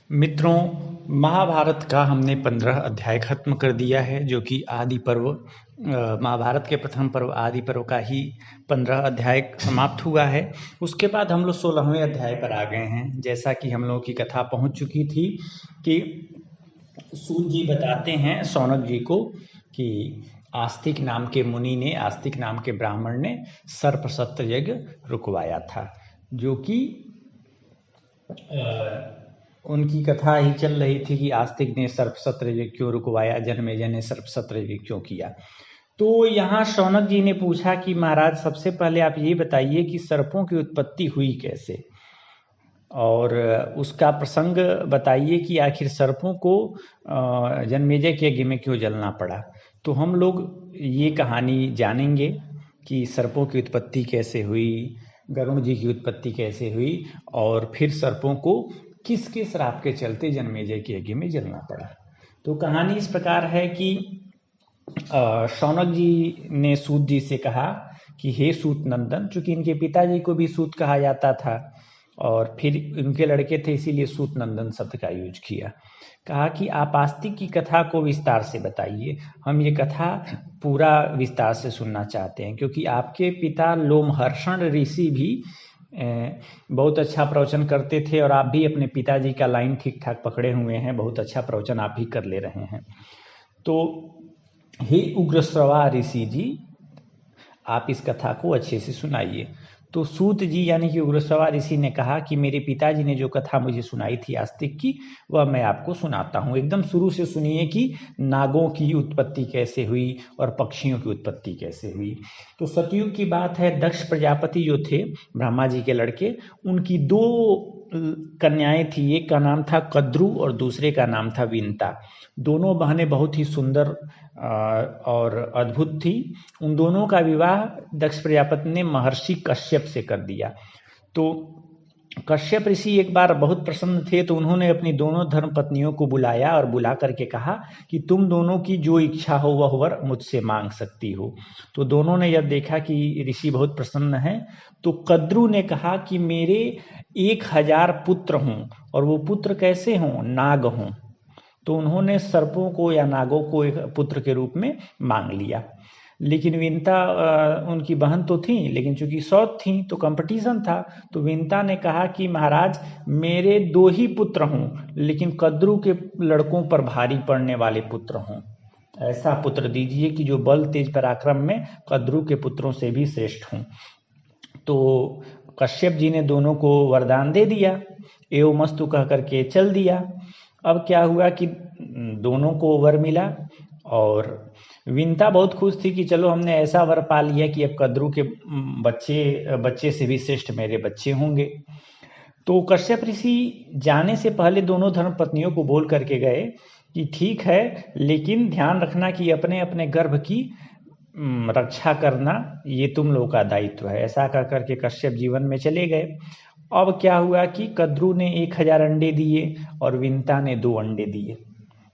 मित्रों, महाभारत का हमने 15 अध्याय खत्म कर दिया है, जो कि आदि पर्व महाभारत के प्रथम पर्व आदि पर्व का ही 15 अध्याय समाप्त हुआ है। उसके बाद हम लोग 16वें अध्याय पर आ गए हैं। जैसा कि हम लोगों की कथा पहुंच चुकी थी कि सूत जी बताते हैं शौनक जी को कि आस्तिक नाम के मुनि ने, आस्तिक नाम के ब्राह्मण ने सर्पसत्र यज्ञ रुकवाया था, जो कि उनकी कथा ही चल रही थी कि आस्तिक ने सर्पसत्र यज्ञ क्यों रुकवाया, जन्मेजय ने सर्पसत्र यज्ञ क्यों किया। तो यहाँ शौनक जी ने पूछा कि महाराज, सबसे पहले आप ये बताइए कि सर्पों की उत्पत्ति हुई कैसे, और उसका प्रसंग बताइए कि आखिर सर्पों को जन्मेजय के यज्ञ में क्यों जलना पड़ा। तो हम लोग ये कहानी जानेंगे कि सर्पों की उत्पत्ति कैसे हुई, गरुण जी की उत्पत्ति कैसे हुई, और फिर सर्पों को किसके श्राप के चलते जन्मेजय के यज्ञ में जलना पड़ा। तो कहानी इस प्रकार है कि शौनक जी ने सूत जी से कहा कि हे सूत नंदन, चूंकि इनके पिताजी को भी सूत कहा जाता था और फिर इनके लड़के थे, इसीलिए सूत नंदन शब्द का यूज किया। कहा कि आप आस्तिक की कथा को विस्तार से बताइए, हम ये कथा पूरा विस्तार से सुनना चाहते हैं, क्योंकि आपके पिता लोमहर्षण ऋषि भी बहुत अच्छा प्रवचन करते थे और आप भी अपने पिताजी का लाइन ठीक ठाक पकड़े हुए हैं, बहुत अच्छा प्रवचन आप भी कर ले रहे हैं। तो हे उग्रश्रवा ऋषि जी, आप इस कथा को अच्छे से सुनाइए। तो सूत जी यानी कि उग्रश्रवा ऋषि ने कहा कि मेरे पिताजी ने जो कथा मुझे सुनाई थी आस्तिक की, वह मैं आपको सुनाता हूँ। एकदम शुरू से सुनिए कि नागों की उत्पत्ति कैसे हुई और पक्षियों की उत्पत्ति कैसे हुई। तो सतयुग की बात है, दक्ष प्रजापति जो थे ब्रह्मा जी के लड़के, उनकी दो कन्याएं थी। एक का नाम था कद्रु और दूसरे का नाम था विंता। दोनों बहनें बहुत ही सुंदर और अद्भुत थी। उन दोनों का विवाह दक्ष प्रजापति ने महर्षि कश्यप से कर दिया। तो कश्यप ऋषि एक बार बहुत प्रसन्न थे, तो उन्होंने अपनी दोनों धर्म पत्नियों को बुलाया और बुला करके कहा कि तुम दोनों की जो इच्छा हो वह वर मुझसे मांग सकती हो। तो दोनों ने जब देखा कि ऋषि बहुत प्रसन्न हैं, तो कद्रु ने कहा कि मेरे 1000 पुत्र हों, और वो पुत्र कैसे हों, नाग हों। तो उन्होंने सर्पों को या नागों को एक पुत्र के रूप में मांग लिया। लेकिन विंता उनकी बहन तो थी, लेकिन चूंकि सौत थी तो कंपटीशन था। तो विंता ने कहा कि महाराज, मेरे 2 ही पुत्र हों, लेकिन कद्रु के लड़कों पर भारी पड़ने वाले पुत्र हों। ऐसा पुत्र दीजिए कि जो बल तेज पराक्रम में कद्रु के पुत्रों से भी श्रेष्ठ हों। तो कश्यप जी ने दोनों को वरदान दे दिया, एवं मस्तु कह करके चल दिया। अब क्या हुआ कि दोनों को वर मिला, और विंता बहुत खुश थी कि चलो हमने ऐसा वर पा लिया कि अब कद्रु के बच्चे से भी श्रेष्ठ मेरे बच्चे होंगे। तो कश्यप ऋषि जाने से पहले दोनों धर्म पत्नियों को बोल करके गए कि ठीक है, लेकिन ध्यान रखना कि अपने अपने गर्भ की रक्षा करना ये तुम लोगों का दायित्व है। ऐसा कर करके कश्यप जीवन में चले गए। अब क्या हुआ कि कद्रु ने 1000 अंडे दिए और विंता ने 2 अंडे दिए,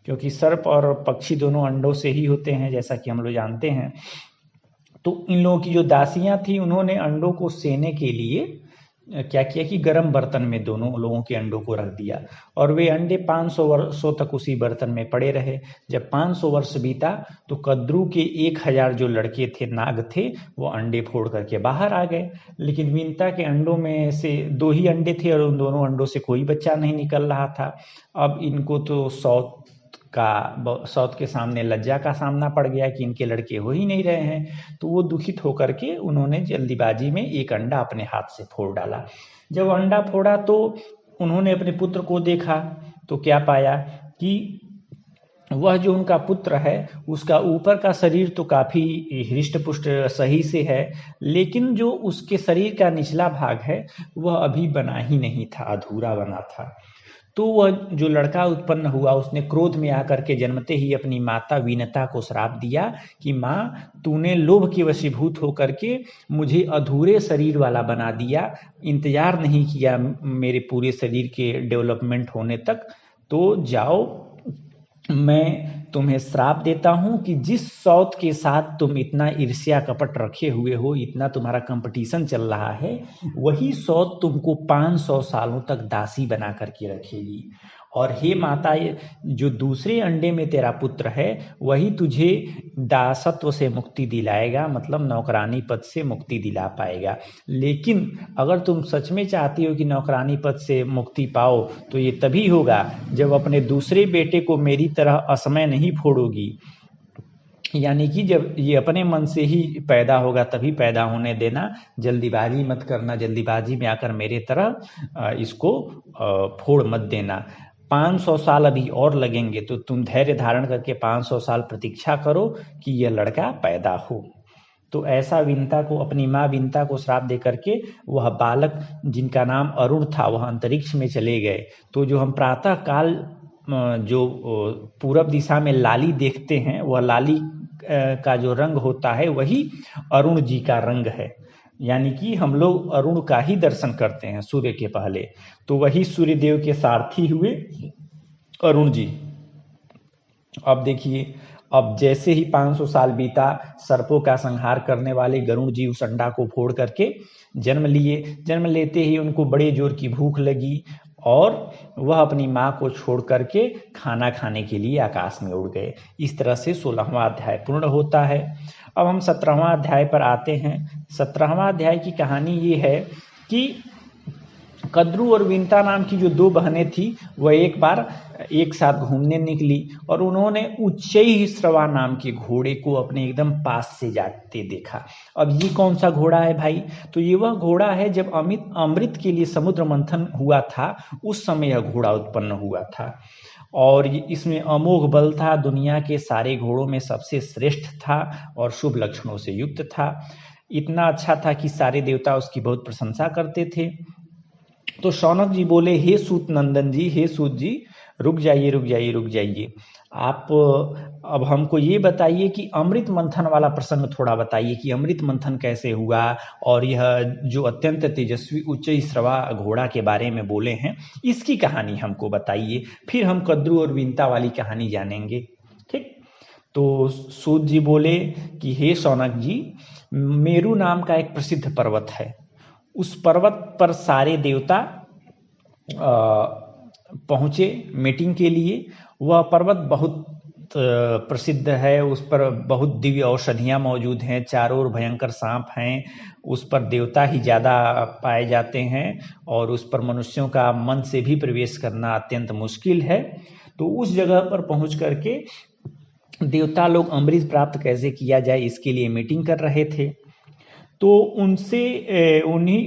क्योंकि सर्प और पक्षी दोनों अंडों से ही होते हैं, जैसा कि हम लोग जानते हैं। तो इन लोगों की जो दासियां थी, उन्होंने अंडों को सेने के लिए क्या किया कि गर्म बर्तन में दोनों लोगों के अंडों को रख दिया, और वे अंडे 500 वर्षों तक उसी बर्तन में पड़े रहे। जब 500 वर्ष बीता तो कद्रु के 1000 जो लड़के थे, नाग थे, वो अंडे फोड़ करके बाहर आ गए। लेकिन विंता के अंडों में से 2 ही अंडे थे और उन दोनों अंडों से कोई बच्चा नहीं निकल रहा था। अब इनको तो सौत के सामने लज्जा का सामना पड़ गया कि इनके लड़के हो ही नहीं रहे हैं। तो वो दुखित होकर के उन्होंने जल्दीबाजी में एक अंडा अपने हाथ से फोड़ डाला। जब अंडा फोड़ा तो उन्होंने अपने पुत्र को देखा, तो क्या पाया कि वह जो उनका पुत्र है, उसका ऊपर का शरीर तो काफी हृष्ट पुष्ट सही से है, लेकिन जो उसके शरीर का निचला भाग है वह अभी बना ही नहीं था, अधूरा बना था। तो वह जो लड़का उत्पन्न हुआ, उसने क्रोध में आकर के जन्मते ही अपनी माता विनता को श्राप दिया कि माँ, तूने लोभ के वशीभूत होकर के मुझे अधूरे शरीर वाला बना दिया, इंतजार नहीं किया मेरे पूरे शरीर के डेवलपमेंट होने तक। तो जाओ, मैं तुम्हें श्राप देता हूं कि जिस सौत के साथ तुम इतना ईर्ष्या कपट रखे हुए हो, इतना तुम्हारा कंपटीशन चल रहा है, वही सौत तुमको 500 सालों तक दासी बना करके रखेगी। और हे माता, जो दूसरे अंडे में तेरा पुत्र है वही तुझे दासत्व से मुक्ति दिलाएगा, मतलब नौकरानी पद से मुक्ति दिला पाएगा। लेकिन अगर तुम सच में चाहती हो कि नौकरानी पद से मुक्ति पाओ तो ये तभी होगा जब अपने दूसरे बेटे को मेरी तरह असमय नहीं फोड़ोगी, यानी कि जब ये अपने मन से ही पैदा होगा तभी पैदा होने देना, जल्दीबाजी मत करना, जल्दीबाजी में आकर मेरे तरह इसको फोड़ मत देना। 500 साल अभी और लगेंगे तो तुम धैर्य धारण करके 500 साल प्रतीक्षा करो कि यह लड़का पैदा हो। तो ऐसा विंता को, अपनी माँ विंता को श्राप दे करके वह बालक जिनका नाम अरुण था वह अंतरिक्ष में चले गए। तो जो हम प्रातः काल जो पूरब दिशा में लाली देखते हैं, वह लाली का जो रंग होता है वही अरुण जी का रंग है, यानी कि हम लोग अरुण का ही दर्शन करते हैं सूर्य के पहले। तो वही सूर्यदेव के सारथी हुए अरुण जी। अब देखिए, अब जैसे ही 500 साल बीता, सर्पों का संहार करने वाले गरुड़ जी उस अंडा को फोड़ करके जन्म लिए। जन्म लेते ही उनको बड़े जोर की भूख लगी और वह अपनी माँ को छोड़ करके खाना खाने के लिए आकाश में उड़ गए। इस तरह से 16वां अध्याय पूर्ण होता है। अब हम 17वां अध्याय पर आते हैं। 17वां अध्याय की कहानी ये है कि कद्रू और विंता नाम की जो दो बहनें थी वह एक बार एक साथ घूमने निकली और उन्होंने उच्चैःश्रवा नाम के घोड़े को अपने एकदम पास से जाते देखा। अब ये कौन सा घोड़ा है भाई? तो ये वह घोड़ा है जब अमृत के लिए समुद्र मंथन हुआ था, उस समय यह घोड़ा उत्पन्न हुआ था और इसमें अमोघ बल था, दुनिया के सारे घोड़ों में सबसे श्रेष्ठ था और शुभ लक्षणों से युक्त था। इतना अच्छा था कि सारे देवता उसकी बहुत प्रशंसा करते थे। तो शौनक जी बोले, हे सूत नंदन जी, हे सूत जी, रुक जाइए रुक जाइए रुक जाइए। आप अब हमको ये बताइए कि अमृत मंथन वाला प्रसंग थोड़ा बताइए कि अमृत मंथन कैसे हुआ, और यह जो अत्यंत तेजस्वी उच्चैःश्रवा घोड़ा के बारे में बोले हैं इसकी कहानी हमको बताइए, फिर हम कद्रू और विंता वाली कहानी जानेंगे। ठीक। तो सूत जी बोले कि हे शौनक जी, मेरू नाम का एक प्रसिद्ध पर्वत है, उस पर्वत पर सारे देवता पहुँचे मीटिंग के लिए। वह पर्वत बहुत प्रसिद्ध है, उस पर बहुत दिव्य औषधियाँ मौजूद हैं, चारों ओर भयंकर सांप हैं, उस पर देवता ही ज़्यादा पाए जाते हैं और उस पर मनुष्यों का मन से भी प्रवेश करना अत्यंत मुश्किल है। तो उस जगह पर पहुँच करके देवता लोग अमृत प्राप्त कैसे किया जाए इसके लिए मीटिंग कर रहे थे। तो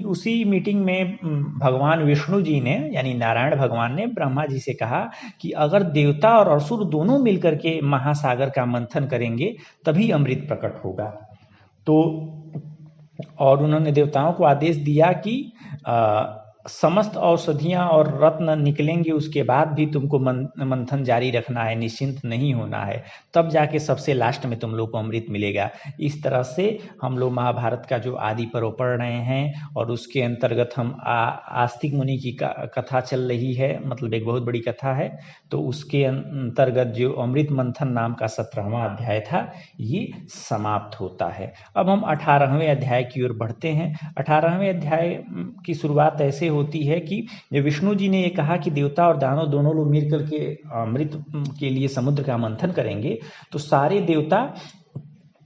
उसी मीटिंग में भगवान विष्णु जी ने, यानी नारायण भगवान ने ब्रह्मा जी से कहा कि अगर देवता और असुर दोनों मिलकर के महासागर का मंथन करेंगे तभी अमृत प्रकट होगा। तो और उन्होंने देवताओं को आदेश दिया कि समस्त औषधियाँ और रत्न निकलेंगे, उसके बाद भी तुमको मंथन जारी रखना है, निश्चिंत नहीं होना है, तब जाके सबसे लास्ट में तुम लोग को अमृत मिलेगा। इस तरह से हम लोग महाभारत का जो आदि पर्व पढ़ रहे हैं और उसके अंतर्गत हम आस्तिक मुनि की कथा चल रही है, मतलब एक बहुत बड़ी कथा है। तो उसके अंतर्गत जो अमृत मंथन नाम का 17वां अध्याय था ये समाप्त होता है। अब हम 18वें अध्याय की ओर बढ़ते हैं। 18वें अध्याय की शुरुआत ऐसे होती है कि विष्णु जी ने ये कहा कि देवता और दानव दोनों लोग मिल करके अमृत के लिए समुद्र का मंथन करेंगे। तो सारे देवता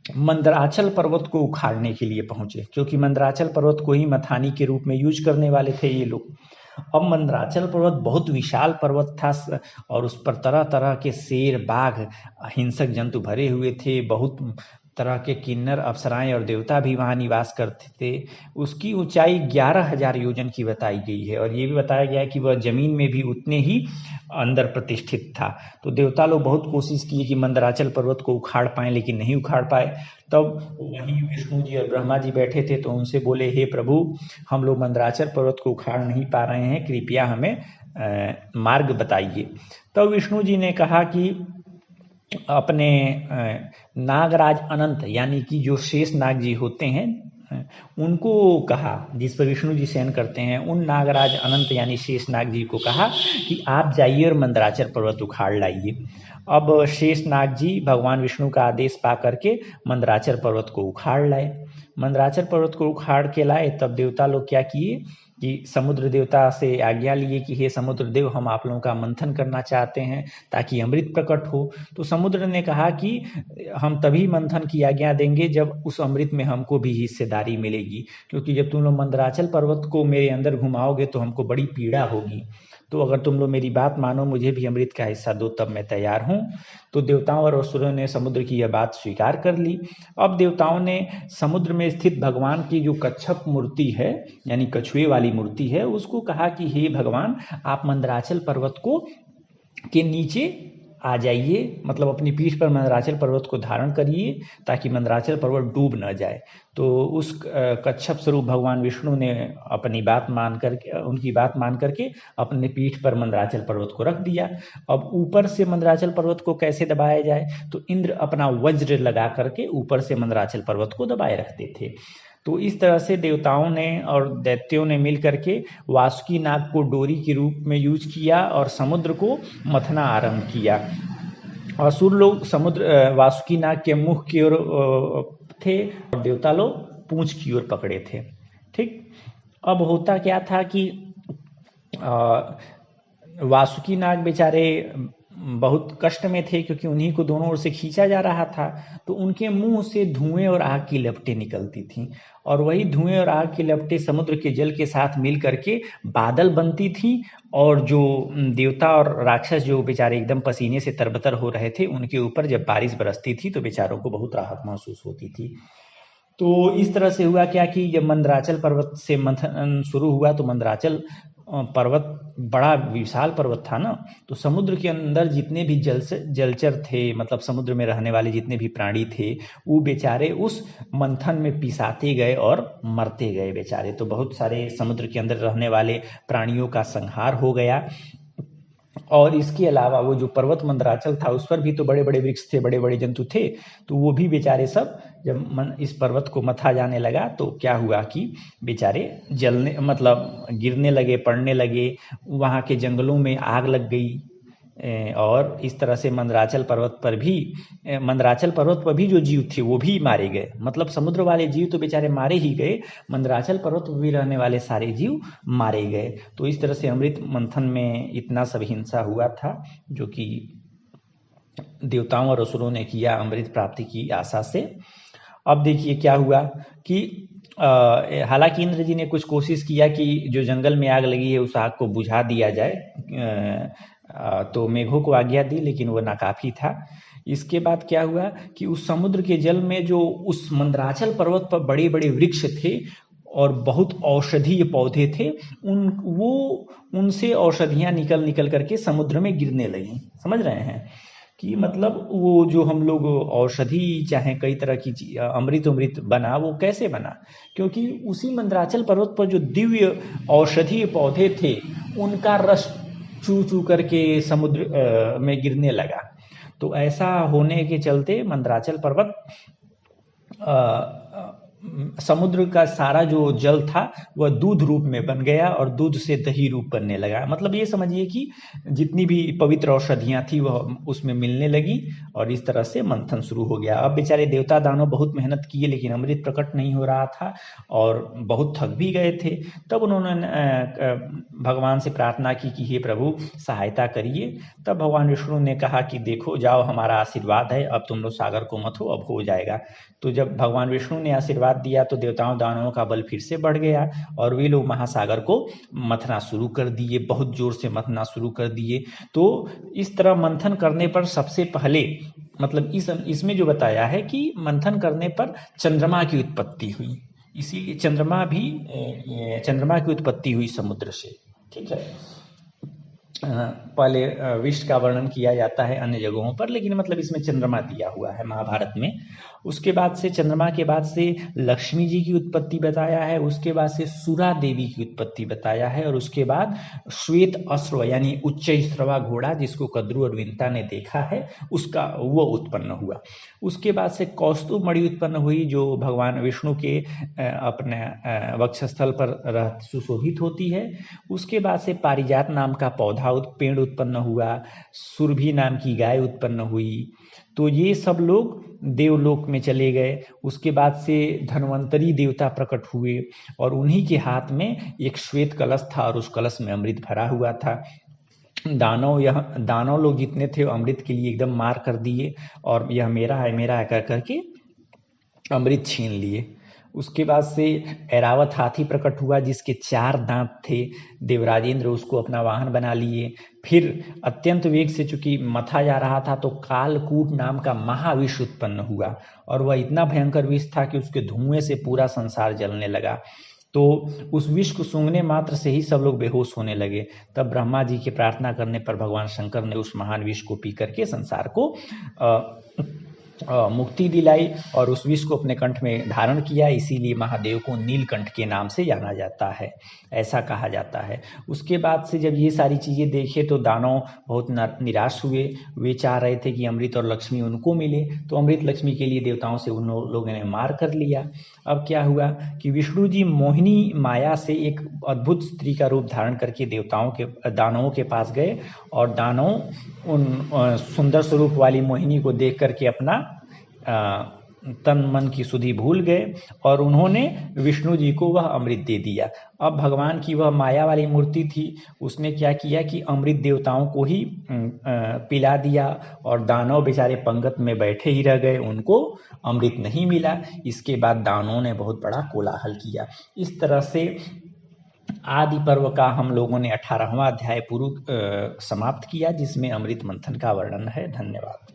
मंदराचल पर्वत को उखाड़ने के लिए पहुंचे, क्योंकि मंदराचल पर्वत को ही मथानी के रूप में यूज करने वाले थे ये लोग। अब मंदराचल पर्वत बहुत विशाल पर्वत था और उस पर तरह तरह के शेर, बाघ, हिंसक जंतु भरे हुए थे। बहुत तरह के किन्नर, अप्सराएं और देवता भी वहाँ निवास करते थे। उसकी ऊंचाई 11,000 योजन की बताई गई है और ये भी बताया गया है कि वह जमीन में भी उतने ही अंदर प्रतिष्ठित था। तो देवता लोग बहुत कोशिश किए कि मंदराचल पर्वत को उखाड़ पाएं, लेकिन नहीं उखाड़ पाए। तब वहीं विष्णु जी और ब्रह्मा जी बैठे थे, तो उनसे बोले, हे प्रभु, हम लोग मंदराचल पर्वत को उखाड़ नहीं पा रहे हैं, कृपया हमें मार्ग बताइए। तब विष्णु जी ने कहा कि अपने नागराज अनंत, यानी कि जो शेष नाग जी होते हैं, उनको कहा, जिस पर विष्णु जी शयन करते हैं, उन नागराज अनंत यानी शेष नाग जी को कहा कि आप जाइए और मंदराचल पर्वत उखाड़ लाइए। अब शेष नाग जी भगवान विष्णु का आदेश पा करके मंदराचल पर्वत को उखाड़ लाए। मंदराचल पर्वत को उखाड़ के लाए, तब देवता लोग क्या किए कि समुद्र देवता से आज्ञा लिए कि हे समुद्र देव, हम आप लोगों का मंथन करना चाहते हैं ताकि अमृत प्रकट हो। तो समुद्र ने कहा कि हम तभी मंथन की आज्ञा देंगे जब उस अमृत में हमको भी हिस्सेदारी मिलेगी, क्योंकि जब तुम लोग मंदराचल पर्वत को मेरे अंदर घुमाओगे तो हमको बड़ी पीड़ा होगी। तो अगर तुम लोग मेरी बात मानो, मुझे भी अमृत का हिस्सा दो, तब मैं तैयार हूँ। तो देवताओं और असुरों ने समुद्र की यह बात स्वीकार कर ली। अब देवताओं ने समुद्र में स्थित भगवान की जो कच्छप मूर्ति है, यानी कछुए वाली मूर्ति है, उसको कहा कि हे भगवान, आप मंदराचल पर्वत को के नीचे आ जाइए, मतलब अपनी पीठ पर मंदराचल पर्वत को धारण करिए ताकि मंदराचल पर्वत डूब न जाए। तो उस कच्छप स्वरूप भगवान विष्णु ने अपनी बात मान करके, उनकी बात मान करके अपने पीठ पर मंदराचल पर्वत को रख दिया। अब ऊपर से मंदराचल पर्वत को कैसे दबाया जाए, तो इंद्र अपना वज्र लगा करके ऊपर से मंदराचल पर्वत को दबाए रखते थे। तो इस तरह से देवताओं ने और दैत्यों ने मिल करके वासुकी नाग को डोरी के रूप में यूज किया और समुद्र को मथना आरंभ किया। असुर लोग समुद्र वासुकी नाग के मुख की ओर थे और देवता लोग पूंछ की ओर पकड़े थे। ठीक, अब होता क्या था कि वासुकी नाग बेचारे बहुत कष्ट में थे, क्योंकि उन्हीं को दोनों ओर से खींचा जा रहा था। तो उनके मुंह से धुएं और आग की लपटें निकलती थीं, और वही धुएं और आग की लपटें समुद्र के जल के साथ मिल करके बादल बनती थी। और जो देवता और राक्षस जो बेचारे एकदम पसीने से तरबतर हो रहे थे, उनके ऊपर जब बारिश बरसती थी तो बेचारों को बहुत राहत महसूस होती थी। तो इस तरह से हुआ क्या कि जब मंदराचल पर्वत से मंथन शुरू हुआ, तो मंदराचल पर्वत बड़ा विशाल पर्वत था ना, तो समुद्र के अंदर जितने भी जलचर थे, मतलब समुद्र में रहने वाले जितने भी प्राणी थे, वो बेचारे उस मंथन में पिसाते गए और मरते गए बेचारे। तो बहुत सारे समुद्र के अंदर रहने वाले प्राणियों का संहार हो गया। और इसके अलावा वो जो पर्वत मंदराचल था, उस पर भी तो बड़े बड़े वृक्ष थे, बड़े बड़े जंतु थे, तो वो भी बेचारे सब जब इस पर्वत को मथा जाने लगा तो क्या हुआ कि बेचारे जलने, मतलब गिरने लगे, पड़ने लगे। वहाँ के जंगलों में आग लग गई। और इस तरह से मंदराचल पर्वत पर भी जो जीव थे वो भी मारे गए। मतलब समुद्र वाले जीव तो बेचारे मारे ही गए, मंदराचल पर्वत पर भी रहने वाले सारे जीव मारे गए। तो इस तरह से अमृत मंथन में इतना सब हिंसा हुआ था, जो कि देवताओं और असुरों ने किया अमृत प्राप्ति की आशा से। अब देखिए क्या हुआ कि हालांकि इंद्र जी ने कुछ कोशिश किया कि जो जंगल में आग लगी है उस आग को बुझा दिया जाए, तो मेघों को आज्ञा दी, लेकिन वो नाकाफी था। इसके बाद क्या हुआ कि उस समुद्र के जल में जो उस मंदराचल पर्वत पर बड़े बड़े वृक्ष थे और बहुत औषधीय पौधे थे, उनसे औषधियां निकल निकल करके समुद्र में गिरने लगी। समझ रहे हैं कि मतलब वो जो हम लोग औषधि चाहे कई तरह की अमृत बना, वो कैसे बना, क्योंकि उसी मंदराचल पर्वत पर जो दिव्य औषधीय पौधे थे उनका रस चू चू करके समुद्र में गिरने लगा। तो ऐसा होने के चलते मंदराचल पर्वत समुद्र का सारा जो जल था वह दूध रूप में बन गया और दूध से दही रूप बनने लगा। मतलब ये समझिए कि जितनी भी पवित्र औषधियां थी वह उसमें मिलने लगी और इस तरह से मंथन शुरू हो गया। अब बेचारे देवता दानव बहुत मेहनत किए, लेकिन अमृत प्रकट नहीं हो रहा था और बहुत थक भी गए थे। तब उन्होंने भगवान से प्रार्थना की कि हे प्रभु सहायता करिए। तब भगवान विष्णु ने कहा कि देखो जाओ, हमारा आशीर्वाद है, अब तुम लोग सागर को मथो, अब हो जाएगा। तो जब भगवान विष्णु ने आशीर्वाद दिया तो देवताओं दानवों का बल फिर से बढ़ गया और वे लोग महासागर को मथना शुरू कर दिए, बहुत जोर से मथना शुरू कर दिए। तो इस तरह मंथन करने पर सबसे पहले, मतलब इसमें जो बताया है कि मंथन करने पर चंद्रमा की उत्पत्ति हुई, इसीलिए चंद्रमा की उत्पत्ति हुई समुद्र से। ठीक है, पहले विश्व का वर्णन किया जाता है अन्य जगहों पर, लेकिन मतलब इसमें चंद्रमा दिया हुआ है महाभारत में। उसके बाद से चंद्रमा के बाद से लक्ष्मी जी की उत्पत्ति बताया है, उसके बाद से सुरा देवी की उत्पत्ति बताया है, और उसके बाद श्वेत अश्व यानी उच्च श्रवा घोड़ा जिसको कद्रू और विंता ने देखा है उसका वो उत्पन्न हुआ। उसके बाद से कौस्तुभ मणि उत्पन्न हुई जो भगवान विष्णु के अपने वक्षस्थल पर सुशोभित होती है। उसके बाद से पारिजात नाम का पौधा पेड़ उत्पन्न हुआ, सुरभि नाम की गाय उत्पन्न हुई। तो ये सब लोग देवलोक में चले गए। उसके बाद से धन्वंतरी देवता प्रकट हुए और उन्हीं के हाथ में एक श्वेत कलश था और उस कलश में अमृत भरा हुआ था। दानव लोग जितने थे अमृत के लिए एकदम मार कर दिए और यह मेरा है कर करके अमृत छीन लिए। उसके बाद से ऐरावत हाथी प्रकट हुआ जिसके 4 दांत थे। देवराजेंद्र उसको अपना वाहन बना लिए। फिर अत्यंत वेग से चूंकि मथा जा रहा था तो कालकूट नाम का महाविष उत्पन्न हुआ और वह इतना भयंकर विष था कि उसके धुएं से पूरा संसार जलने लगा। तो उस विष को सूंघने मात्र से ही सब लोग बेहोश होने लगे। तब ब्रह्मा जी के प्रार्थना करने पर भगवान शंकर ने उस महान विष को पी करके संसार को मुक्ति दिलाई और उस विष को अपने कंठ में धारण किया। इसीलिए महादेव को नीलकंठ के नाम से जाना जाता है, ऐसा कहा जाता है। उसके बाद से जब ये सारी चीज़ें देखे तो दानव बहुत निराश हुए। वे चाह रहे थे कि अमृत और लक्ष्मी उनको मिले, तो अमृत लक्ष्मी के लिए देवताओं से उन लोगों ने मार कर लिया। अब क्या हुआ कि विष्णु जी मोहिनी माया से एक अद्भुत स्त्री का रूप धारण करके दानवों के पास गए और दानव उन सुंदर स्वरूप वाली मोहिनी को देख करके अपना तन मन की सुधि भूल गए और उन्होंने विष्णु जी को वह अमृत दे दिया। अब भगवान की वह माया वाली मूर्ति थी, उसने क्या किया कि अमृत देवताओं को ही पिला दिया और दानव बेचारे पंगत में बैठे ही रह गए, उनको अमृत नहीं मिला। इसके बाद दानवों ने बहुत बड़ा कोलाहल किया। इस तरह से आदि पर्व का हम लोगों ने 18वां अध्याय पूर्ण समाप्त किया जिसमें अमृत मंथन का वर्णन है। धन्यवाद।